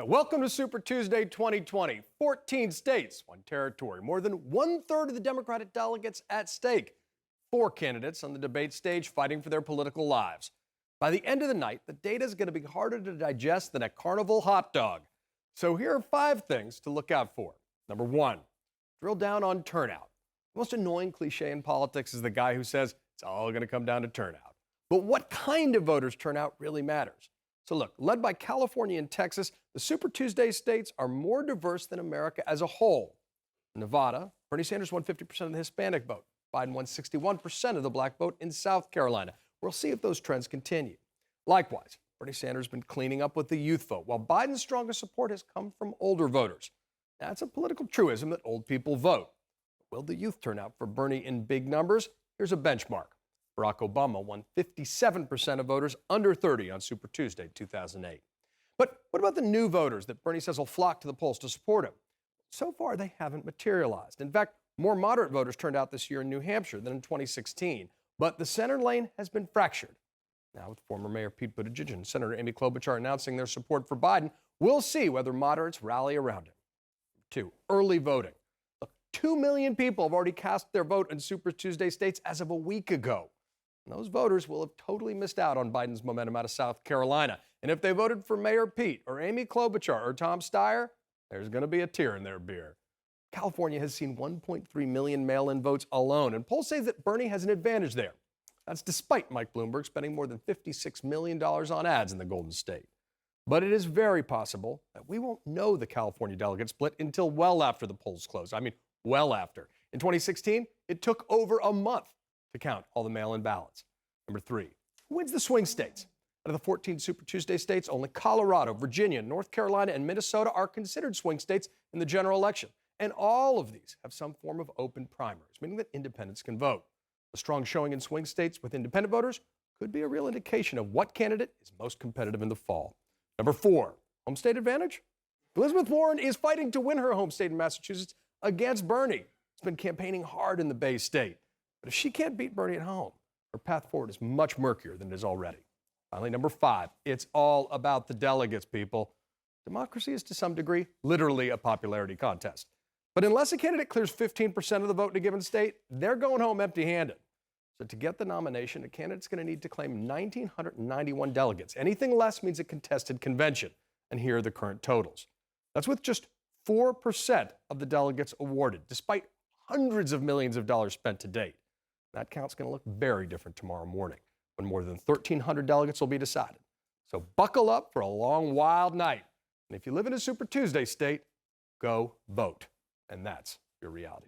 Now, welcome to Super Tuesday 2020. 14 states, one territory, more than 1/3 of the Democratic delegates at stake. 4 candidates on the debate stage fighting for their political lives. By the end of the night, the data is going to be harder to digest than a carnival hot dog. So here are 5 things to look out for. Number 1, drill down on turnout. The most annoying cliche in politics is the guy who says it's all going to come down to turnout. But what kind of voters turnout really matters. So look, led by California and Texas, the Super Tuesday states are more diverse than America as a whole. In Nevada, Bernie Sanders won 50% of the Hispanic vote. Biden won 61% of the black vote in South Carolina. We'll see if those trends continue. Likewise, Bernie Sanders has been cleaning up with the youth vote, while Biden's strongest support has come from older voters. That's a political truism that old people vote. Will the youth turn out for Bernie in big numbers? Here's a benchmark. Barack Obama won 57% of voters under 30 on Super Tuesday 2008. But what about the new voters that Bernie says will flock to the polls to support him? So far, they haven't materialized. In fact, more moderate voters turned out this year in New Hampshire than in 2016. But the center lane has been fractured. Now, with former Mayor Pete Buttigieg and Senator Amy Klobuchar announcing their support for Biden, we'll see whether moderates rally around him. 2, early voting. Look, 2 million people have already cast their vote in Super Tuesday states as of a week ago. And those voters will have totally missed out on Biden's momentum out of South Carolina. And if they voted for Mayor Pete or Amy Klobuchar or Tom Steyer, there's going to be a tear in their beer. California has seen 1.3 million mail-in votes alone, and polls say that Bernie has an advantage there. That's despite Mike Bloomberg spending more than $56 million on ads in the Golden State. But it is very possible that we won't know the California delegate split until well after the polls close. I mean, well after. In 2016, it took over a month to count all the mail-in ballots. Number 3, who wins the swing states? Out of the 14 Super Tuesday states, only Colorado, Virginia, North Carolina, and Minnesota are considered swing states in the general election. And all of these have some form of open primaries, meaning that independents can vote. A strong showing in swing states with independent voters could be a real indication of what candidate is most competitive in the fall. Number 4, home state advantage? Elizabeth Warren is fighting to win her home state in Massachusetts against Bernie. She's been campaigning hard in the Bay State. But if she can't beat Bernie at home, her path forward is much murkier than it is already. Finally, number 5, it's all about the delegates, people. Democracy is to some degree literally a popularity contest. But unless a candidate clears 15% of the vote in a given state, they're going home empty-handed. So to get the nomination, a candidate's going to need to claim 1,991 delegates. Anything less means a contested convention. And here are the current totals. That's with just 4% of the delegates awarded, despite hundreds of millions of dollars spent to date. That count's going to look very different tomorrow morning, when more than 1,300 delegates will be decided. So buckle up for a long, wild night. And if you live in a Super Tuesday state, go vote. And that's your reality.